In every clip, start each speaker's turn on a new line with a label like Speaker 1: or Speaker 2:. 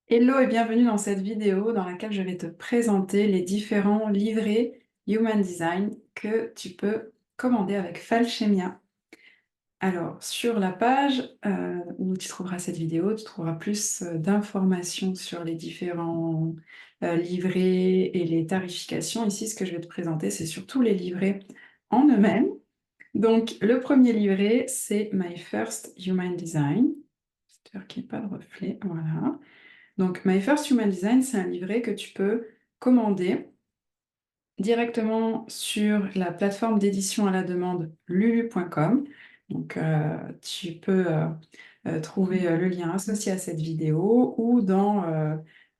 Speaker 1: Hello et bienvenue dans cette vidéo dans laquelle je vais te présenter les différents livrets Human Design que tu peux commander avec Falchemia. Alors, sur la page où tu trouveras cette vidéo, tu trouveras plus d'informations sur les différents livrets et les tarifications. Ici, ce que je vais te présenter, c'est surtout les livrets en eux-mêmes. Donc, le premier livret, c'est My First Human Design. J'espère qu'il n'y a pas de reflet. Voilà. Donc, My First Human Design, c'est un livret que tu peux commander directement sur la plateforme d'édition à la demande lulu.com. Donc, tu peux trouver le lien associé à cette vidéo ou dans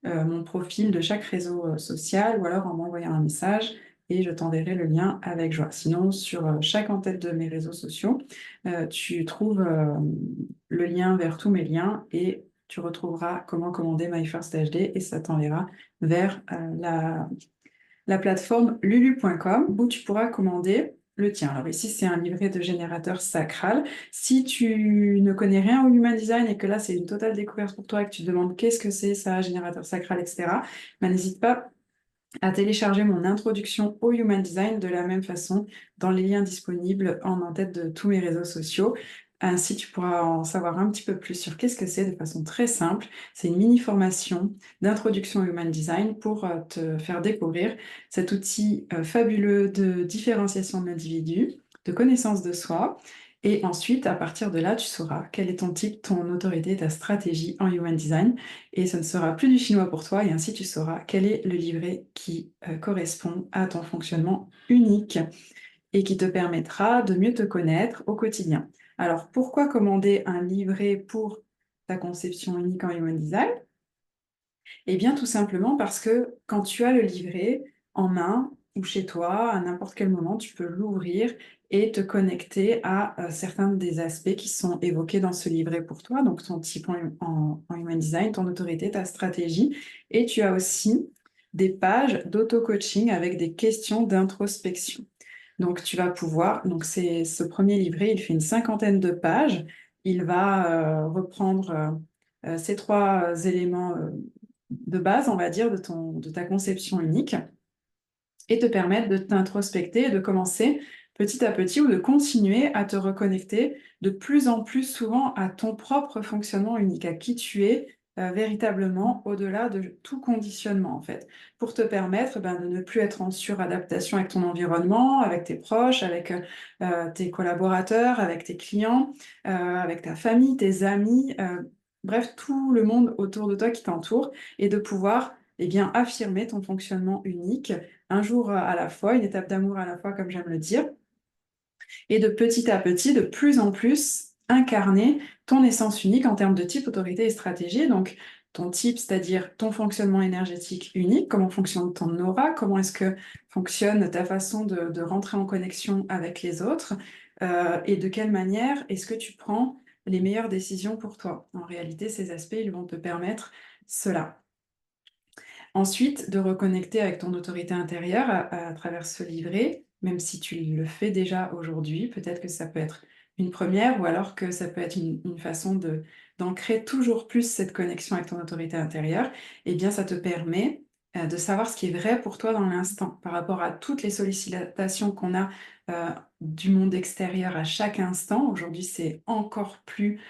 Speaker 1: mon profil de chaque réseau social ou alors en m'envoyant un message et je t'enverrai le lien avec joie. Sinon, sur chaque en-tête de mes réseaux sociaux, tu trouves le lien vers tous mes liens et tu retrouveras comment commander My First HD et ça t'enverra vers la plateforme lulu.com où tu pourras commander le tien. Alors ici, c'est un livret de générateur sacral. Si tu ne connais rien au Human Design et que là, c'est une totale découverte pour toi et que tu te demandes qu'est-ce que c'est ça, générateur sacral, etc., ben, n'hésite pas à télécharger mon introduction au Human Design de la même façon dans les liens disponibles en en-tête de tous mes réseaux sociaux. Ainsi, tu pourras en savoir un petit peu plus sur qu'est-ce que c'est de façon très simple. C'est une mini-formation d'introduction au Human Design pour te faire découvrir cet outil fabuleux de différenciation de l'individu, de connaissance de soi. Et ensuite, à partir de là, tu sauras quel est ton type, ton autorité, ta stratégie en Human Design et ce ne sera plus du chinois pour toi, et ainsi tu sauras quel est le livret qui correspond à ton fonctionnement unique et qui te permettra de mieux te connaître au quotidien. Alors, pourquoi commander un livret pour ta conception unique en Human Design? Eh bien, tout simplement parce que quand tu as le livret en main ou chez toi, à n'importe quel moment, tu peux l'ouvrir et te connecter à certains des aspects qui sont évoqués dans ce livret pour toi, donc ton type en Human Design, ton autorité, ta stratégie. Et tu as aussi des pages d'auto-coaching avec des questions d'introspection. Donc, tu vas pouvoir, donc c'est ce premier livret, il fait une cinquantaine de pages. Il va reprendre ces trois éléments de base, on va dire, de ta conception unique et te permettre de t'introspecter et de commencer petit à petit ou de continuer à te reconnecter de plus en plus souvent à ton propre fonctionnement unique, à qui tu es véritablement au-delà de tout conditionnement en fait, pour te permettre de ne plus être en suradaptation avec ton environnement, avec tes proches, avec tes collaborateurs, avec tes clients, avec ta famille, tes amis, bref, tout le monde autour de toi qui t'entoure et de pouvoir bien, affirmer ton fonctionnement unique un jour à la fois, une étape d'amour à la fois, comme j'aime le dire, et de petit à petit, de plus en plus, incarner ton essence unique en termes de type, autorité et stratégie. Donc, ton type, c'est-à-dire ton fonctionnement énergétique unique, comment fonctionne ton aura, comment est-ce que fonctionne ta façon de rentrer en connexion avec les autres, et de quelle manière est-ce que tu prends les meilleures décisions pour toi. En réalité, ces aspects, ils vont te permettre cela. Ensuite, de reconnecter avec ton autorité intérieure à travers ce livret, même si tu le fais déjà aujourd'hui, peut-être que ça peut être une première ou alors que ça peut être une façon d'ancrer toujours plus cette connexion avec ton autorité intérieure, eh bien ça te permet de savoir ce qui est vrai pour toi dans l'instant par rapport à toutes les sollicitations qu'on a du monde extérieur à chaque instant. Aujourd'hui, c'est encore plus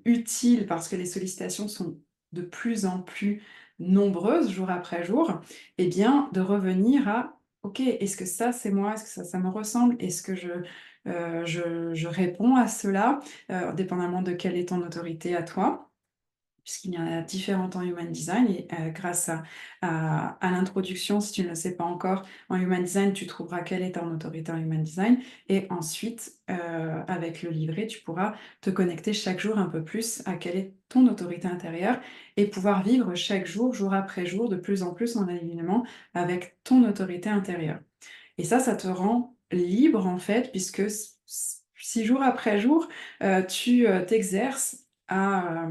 Speaker 1: utile parce que les sollicitations sont de plus en plus nombreuses jour après jour, eh bien, de revenir à, OK, est-ce que ça, c'est moi? Est-ce que ça me ressemble? Est-ce que je réponds à cela, dépendamment de quelle est ton autorité à toi? Puisqu'il y en a différentes en Human Design et grâce à l'introduction, si tu ne le sais pas encore, en Human Design, tu trouveras quelle est ton autorité en Human Design et ensuite, avec le livret, tu pourras te connecter chaque jour un peu plus à quelle est ton autorité intérieure et pouvoir vivre chaque jour, jour après jour, de plus en plus en alignement avec ton autorité intérieure. Et ça te rend libre en fait, puisque si jour après jour, tu t'exerces à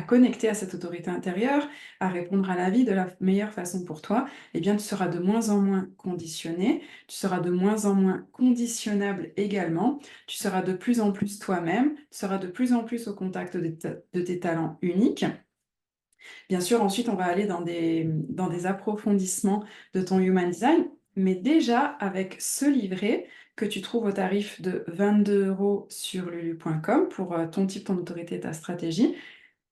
Speaker 1: connecter à cette autorité intérieure, à répondre à la vie de la meilleure façon pour toi, eh bien tu seras de moins en moins conditionné, tu seras de moins en moins conditionnable également, tu seras de plus en plus toi-même, tu seras de plus en plus au contact de tes talents uniques Bien sûr, ensuite, on va aller dans des approfondissements de ton Human Design, mais déjà avec ce livret que tu trouves au tarif de 22 € sur lulu.com pour ton type, ton autorité, ta stratégie.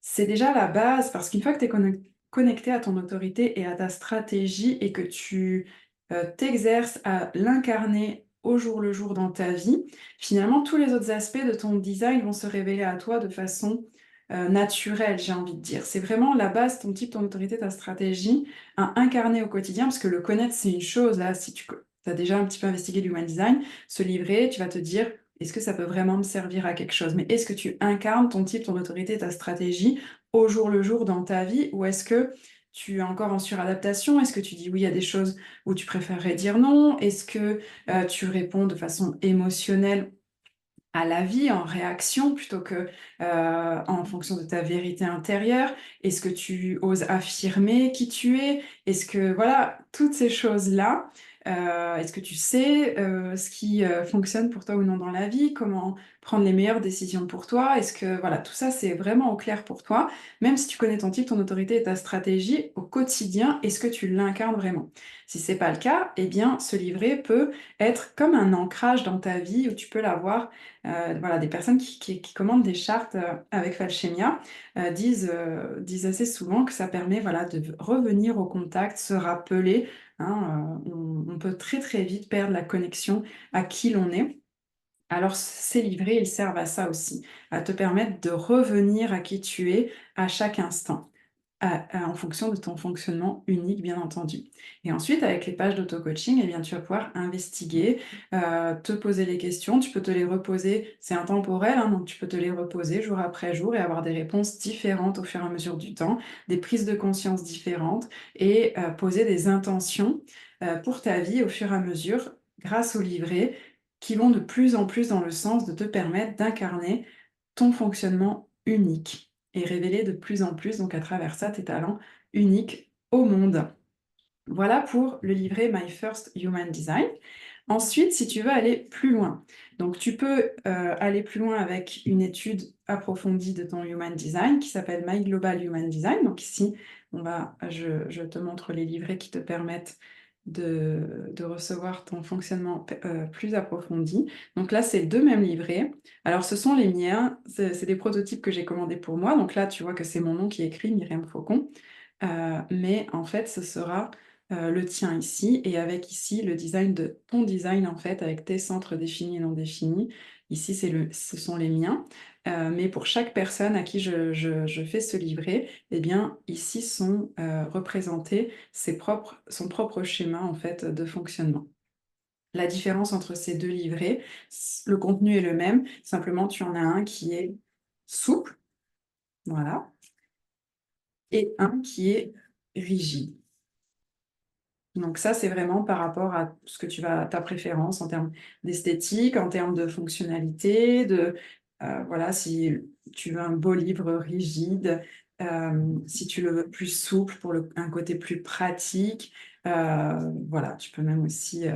Speaker 1: C'est déjà la base parce qu'une fois que tu es connecté à ton autorité et à ta stratégie et que tu t'exerces à l'incarner au jour le jour dans ta vie, finalement, tous les autres aspects de ton design vont se révéler à toi de façon naturelle, j'ai envie de dire. C'est vraiment la base, ton type, ton autorité, ta stratégie à incarner au quotidien, parce que le connaître, c'est une chose. Là, si tu as déjà un petit peu investigué l'human design, ce livret, tu vas te dire, est-ce que ça peut vraiment me servir à quelque chose? Mais est-ce que tu incarnes ton type, ton autorité, ta stratégie au jour le jour dans ta vie? Ou est-ce que tu es encore en suradaptation? Est-ce que tu dis oui à des choses où tu préférerais dire non? Est-ce que tu réponds de façon émotionnelle à la vie, en réaction, plutôt que en fonction de ta vérité intérieure? Est-ce que tu oses affirmer qui tu es? Est-ce que voilà, toutes ces choses-là, est-ce que tu sais, ce qui, fonctionne pour toi ou non dans la vie? Comment prendre les meilleures décisions pour toi? Est-ce que voilà, tout ça, c'est vraiment au clair pour toi? Même si tu connais ton type, ton autorité et ta stratégie, au quotidien, est-ce que tu l'incarnes vraiment? Si c'est pas le cas, eh bien, ce livret peut être comme un ancrage dans ta vie où tu peux l'avoir. Voilà, des personnes qui commandent des chartes, avec Falchemia, disent assez souvent que ça permet, voilà, de revenir au contact, se rappeler, hein, on peut très, très vite perdre la connexion à qui l'on est. Alors ces livrets, ils servent à ça aussi, à te permettre de revenir à qui tu es à chaque instant. En fonction de ton fonctionnement unique, bien entendu. Et ensuite, avec les pages d'auto-coaching, eh bien, tu vas pouvoir investiguer, te poser les questions. Tu peux te les reposer, c'est intemporel, hein, donc tu peux te les reposer jour après jour et avoir des réponses différentes au fur et à mesure du temps, des prises de conscience différentes et poser des intentions, pour ta vie au fur et à mesure grâce aux livrets qui vont de plus en plus dans le sens de te permettre d'incarner ton fonctionnement unique et révéler de plus en plus, donc à travers ça, tes talents uniques au monde. Voilà pour le livret My First Human Design. Ensuite, si tu veux aller plus loin, donc tu peux aller plus loin avec une étude approfondie de ton Human Design qui s'appelle My Global Human Design. Donc ici, je te montre les livrets qui te permettent de recevoir ton fonctionnement plus approfondi. Donc là, c'est 2 mêmes livrets. Alors ce sont les miens, c'est des prototypes que j'ai commandés pour moi. Donc là, tu vois que c'est mon nom qui est écrit, Myriam Faucon. Mais en fait, ce sera le tien ici et avec ici le design de ton design en fait, avec tes centres définis et non définis. Ici, ce sont les miens, mais pour chaque personne à qui je fais ce livret, eh bien, ici sont, représentés son propre schéma en fait, de fonctionnement. La différence entre ces 2 livrets, le contenu est le même, simplement tu en as un qui est souple, voilà, et un qui est rigide. Donc ça, c'est vraiment par rapport à ce que tu vas ta préférence en termes d'esthétique, en termes de fonctionnalité, voilà, si tu veux un beau livre rigide, si tu le veux plus souple pour un côté plus pratique, voilà, tu peux même aussi,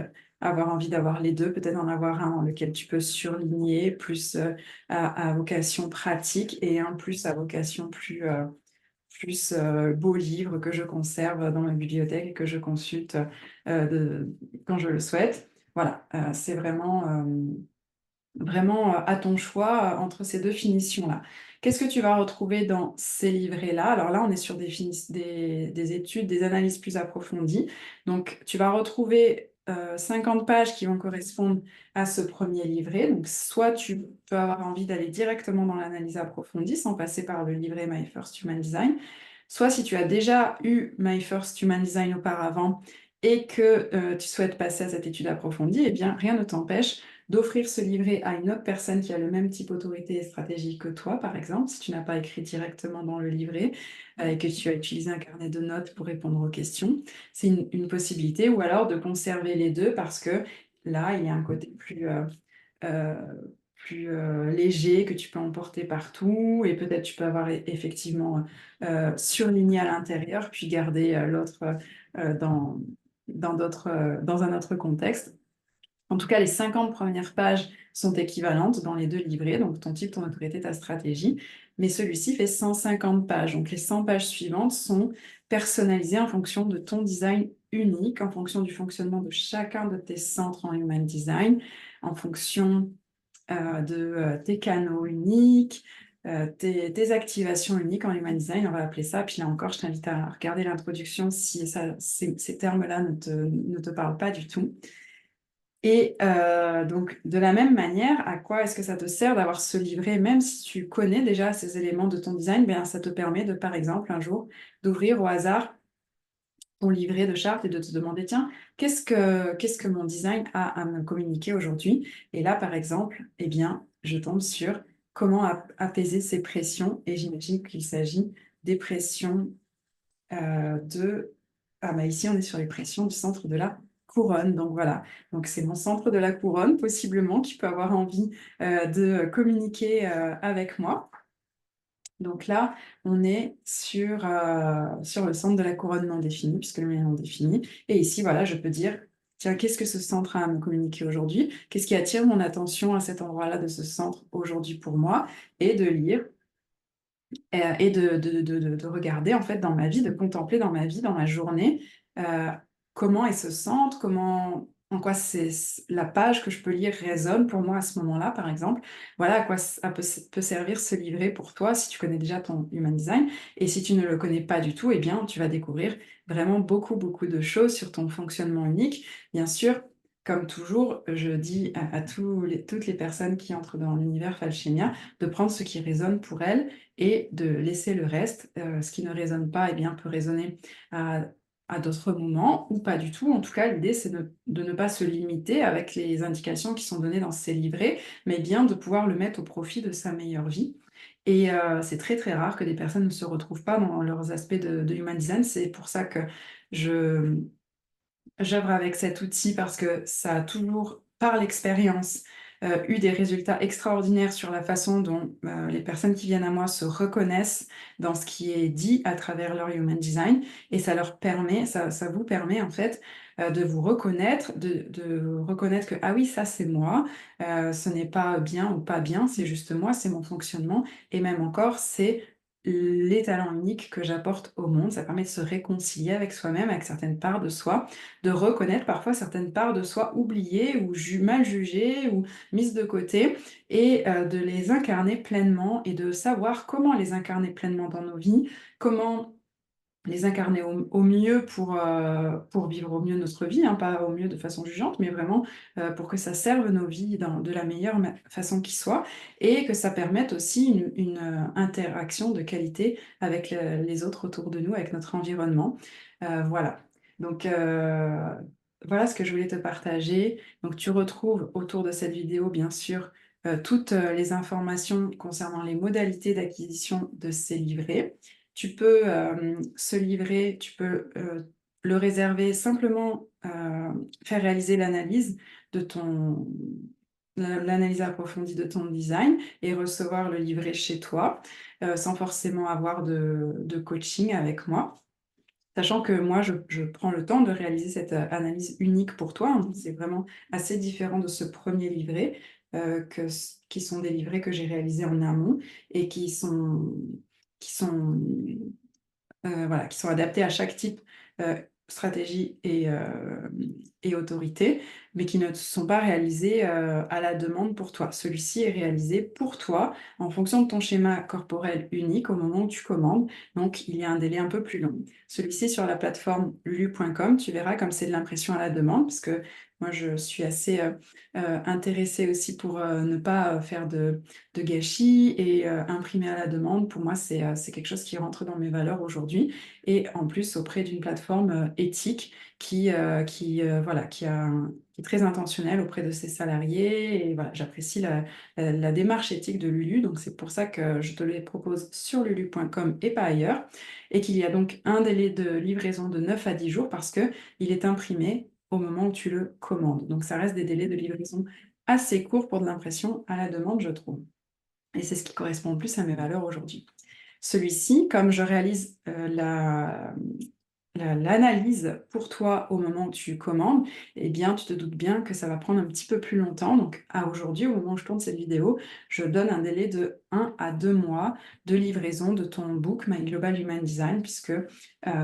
Speaker 1: avoir envie d'avoir les 2, peut-être en avoir un dans lequel tu peux surligner plus, à vocation pratique et un plus à vocation plus beaux livres que je conserve dans ma bibliothèque et que je consulte quand je le souhaite. Voilà, c'est vraiment à ton choix entre ces deux finitions-là. Qu'est-ce que tu vas retrouver dans ces livrets-là? Alors là, on est sur des études, des analyses plus approfondies. Donc, tu vas retrouver 50 pages qui vont correspondre à ce premier livret. Donc, soit tu peux avoir envie d'aller directement dans l'analyse approfondie sans passer par le livret My First Human Design. Soit si tu as déjà eu My First Human Design auparavant et que tu souhaites passer à cette étude approfondie, eh bien, rien ne t'empêche d'offrir ce livret à une autre personne qui a le même type autorité et stratégie que toi, par exemple, si tu n'as pas écrit directement dans le livret et que tu as utilisé un carnet de notes pour répondre aux questions, c'est une possibilité, ou alors de conserver les deux parce que là, il y a un côté euh, plus léger que tu peux emporter partout et peut-être tu peux avoir effectivement surligné à l'intérieur puis garder l'autre dans un autre contexte. En tout cas, les 50 premières pages sont équivalentes dans les deux livrets, donc ton type, ton autorité, ta stratégie. mais celui-ci fait 150 pages. Donc les 100 pages suivantes sont personnalisées en fonction de ton design unique, en fonction du fonctionnement de chacun de tes centres en Human Design, en fonction de tes canaux uniques, tes activations uniques en Human Design, on va appeler ça. Puis là encore, je t'invite à regarder l'introduction si ces termes-là ne te parlent pas du tout. Et donc, de la même manière, à quoi est-ce que ça te sert d'avoir ce livret? Même si tu connais déjà ces éléments de ton design, bien, ça te permet de, par exemple, un jour, d'ouvrir au hasard ton livret de charte et de te demander, tiens, qu'est-ce que mon design a à me communiquer aujourd'hui? Et là, par exemple, eh bien, je tombe sur comment apaiser ces pressions, et j'imagine qu'il s'agit des pressions de... Ah bah ici, on est sur les pressions du centre de la couronne. Donc voilà, donc c'est mon centre de la couronne, possiblement, qui peut avoir envie de communiquer avec moi. Donc là, on est sur le centre de la couronne non définie, puisque le mien est non défini. Et ici, voilà, je peux dire, tiens, qu'est-ce que ce centre a à me communiquer aujourd'hui? Qu'est-ce qui attire mon attention à cet endroit-là de ce centre aujourd'hui pour moi? Et de lire et de regarder en fait dans ma vie, de contempler dans ma vie, dans ma journée, comment est ce centre, en quoi la page que je peux lire résonne pour moi à ce moment-là, par exemple. Voilà à quoi ça peut servir ce livret pour toi si tu connais déjà ton Human Design. Et si tu ne le connais pas du tout, eh bien, tu vas découvrir vraiment beaucoup, beaucoup de choses sur ton fonctionnement unique. Bien sûr, comme toujours, je dis à toutes les personnes qui entrent dans l'univers Falchemia de prendre ce qui résonne pour elles et de laisser le reste. Ce qui ne résonne pas, eh bien, peut résonner à, à d'autres moments ou pas du tout. En tout cas, l'idée, c'est de ne pas se limiter avec les indications qui sont données dans ces livrets, mais bien de pouvoir le mettre au profit de sa meilleure vie. Et c'est très très rare que des personnes ne se retrouvent pas dans leurs aspects de Human Design. C'est pour ça que je, j'œuvre avec cet outil parce que ça a toujours, par l'expérience, eu des résultats extraordinaires sur la façon dont les personnes qui viennent à moi se reconnaissent dans ce qui est dit à travers leur Human Design. Et ça leur permet, ça vous permet en fait de vous reconnaître, de reconnaître que, ah oui, ça c'est moi, ce n'est pas bien ou pas bien, c'est juste moi, c'est mon fonctionnement. Et même encore, c'est les talents uniques que j'apporte au monde. Ça permet de se réconcilier avec soi-même, avec certaines parts de soi, de reconnaître parfois certaines parts de soi oubliées ou mal jugées ou mises de côté et de les incarner pleinement et de savoir comment les incarner pleinement dans nos vies, comment les incarner au mieux pour vivre au mieux notre vie, hein, pas au mieux de façon jugeante, mais vraiment pour que ça serve nos vies de la meilleure façon qui soit et que ça permette aussi une interaction de qualité avec les autres autour de nous, avec notre environnement. Voilà. Donc, voilà ce que je voulais te partager. Donc, tu retrouves autour de cette vidéo, bien sûr, toutes les informations concernant les modalités d'acquisition de ces livrets. Tu peux ce livret, tu peux le réserver simplement, faire réaliser l'analyse de l'analyse approfondie de ton design et recevoir le livret chez toi, sans forcément avoir de coaching avec moi. Sachant que moi, je prends le temps de réaliser cette analyse unique pour toi, hein. C'est vraiment assez différent de ce premier livret, qui sont des livrets que j'ai réalisés en amont et qui sont voilà, qui sont adaptés à chaque type, stratégie et autorité, mais qui ne sont pas réalisés, à la demande pour toi. Celui-ci est réalisé pour toi, en fonction de ton schéma corporel unique au moment où tu commandes, donc il y a un délai un peu plus long. Celui-ci sur la plateforme lulu.com, tu verras comme c'est de l'impression à la demande, parce que moi je suis assez, intéressée aussi pour, ne pas, faire de gâchis et imprimer à la demande. Pour moi, c'est quelque chose qui rentre dans mes valeurs aujourd'hui et en plus auprès d'une plateforme éthique voilà, qui est très intentionnelle auprès de ses salariés. Et voilà, j'apprécie la démarche éthique de Lulu, donc c'est pour ça que je te les propose sur lulu.com et pas ailleurs. Et qu'il y a donc un délai de livraison de 9 à 10 jours parce que il est imprimé au moment où tu le commandes. Donc ça reste des délais de livraison assez courts pour de l'impression à la demande, je trouve. Et c'est ce qui correspond le plus à mes valeurs aujourd'hui. Celui-ci, comme je réalise l'analyse pour toi au moment où tu commandes, eh bien, tu te doutes bien que ça va prendre un petit peu plus longtemps. Donc, à aujourd'hui, au moment où je tourne cette vidéo, je donne un délai de 1 à 2 mois de livraison de ton book My Global Human Design, puisque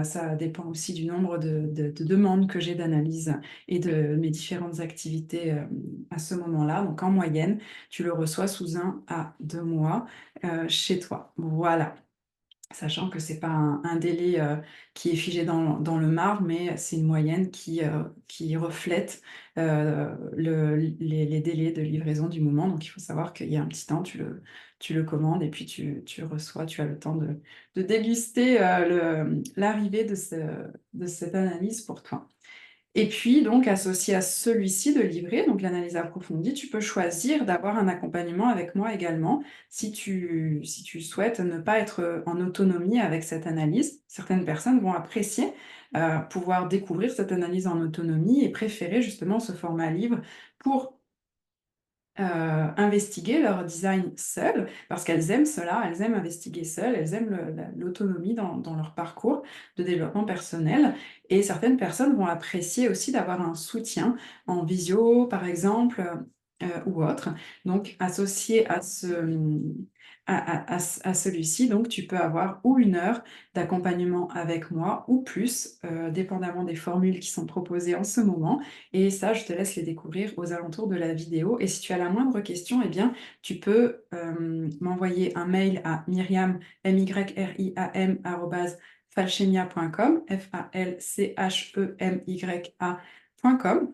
Speaker 1: ça dépend aussi du nombre de demandes que j'ai d'analyse et de mes différentes activités à ce moment-là. Donc, en moyenne, tu le reçois sous 1 à 2 mois chez toi. Voilà. Sachant que c'est pas un délai, qui est figé dans le marbre, mais c'est une moyenne qui reflète, les délais de livraison du moment. Donc il faut savoir qu'il y a un petit temps, tu le commandes et puis tu reçois, tu as le temps de déguster, l'arrivée de cette analyse pour toi. Et puis donc associé à celui-ci de livret, donc l'analyse approfondie, tu peux choisir d'avoir un accompagnement avec moi également, si tu souhaites ne pas être, en autonomie avec cette analyse. Certaines personnes vont apprécier, pouvoir découvrir cette analyse en autonomie et préférer justement ce format livre pour investiguer leur design seules, parce qu'elles aiment cela, elles aiment investiguer seules, elles aiment l'autonomie dans leur parcours de développement personnel. Et certaines personnes vont apprécier aussi d'avoir un soutien en visio, par exemple, ou autre. Donc associé à à celui-ci, donc tu peux avoir ou 1 heure d'accompagnement avec moi ou plus, dépendamment des formules qui sont proposées en ce moment. Et ça, je te laisse les découvrir aux alentours de la vidéo. Et si tu as la moindre question, eh bien, tu peux m'envoyer un mail à myriam, myriam, falchemia.com, falchemya.com,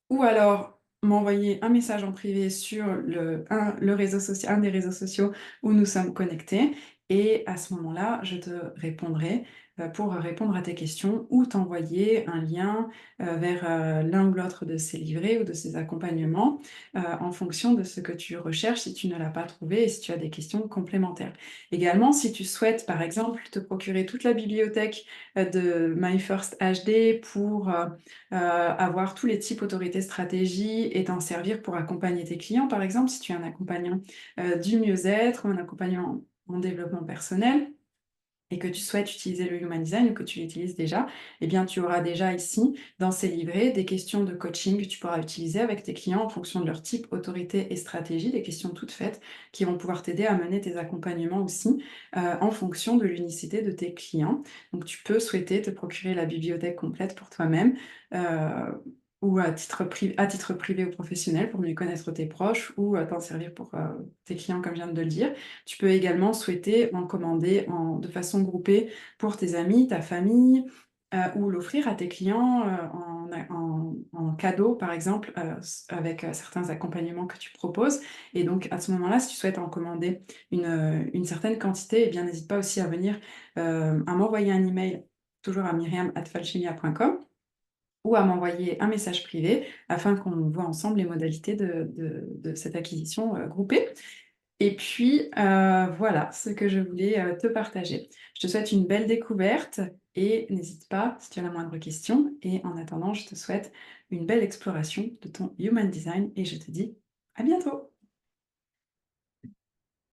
Speaker 1: ou alors m'envoyer un message en privé sur le réseau social, un des réseaux sociaux où nous sommes connectés. Et à ce moment-là, je te répondrai pour répondre à tes questions ou t'envoyer un lien vers l'un ou l'autre de ces livrets ou de ces accompagnements en fonction de ce que tu recherches si tu ne l'as pas trouvé et si tu as des questions complémentaires. Également, si tu souhaites par exemple te procurer toute la bibliothèque de My First HD pour avoir tous les types autorités stratégie et t'en servir pour accompagner tes clients. Par exemple, si tu es un accompagnant du mieux-être ou un accompagnant en développement personnel et que tu souhaites utiliser le Human Design ou que tu l'utilises déjà, eh bien, tu auras déjà ici, dans ces livrets, des questions de coaching que tu pourras utiliser avec tes clients en fonction de leur type, autorité et stratégie, des questions toutes faites qui vont pouvoir t'aider à mener tes accompagnements aussi en fonction de l'unicité de tes clients. Donc, tu peux souhaiter te procurer la bibliothèque complète pour toi-même ou à titre privé ou professionnel pour mieux connaître tes proches ou t'en servir pour tes clients, comme je viens de le dire. Tu peux également souhaiter en commander de façon groupée pour tes amis, ta famille, ou l'offrir à tes clients en cadeau, par exemple, avec certains accompagnements que tu proposes. Et donc, à ce moment-là, si tu souhaites en commander une certaine quantité, eh bien, n'hésite pas aussi à venir à m'envoyer un email, toujours à myriam@falchemia.com, ou à m'envoyer un message privé afin qu'on voit ensemble les modalités de cette acquisition groupée. Et puis, voilà ce que je voulais, te partager. Je te souhaite une belle découverte et n'hésite pas si tu as la moindre question et en attendant, je te souhaite une belle exploration de ton Human Design et je te dis à bientôt!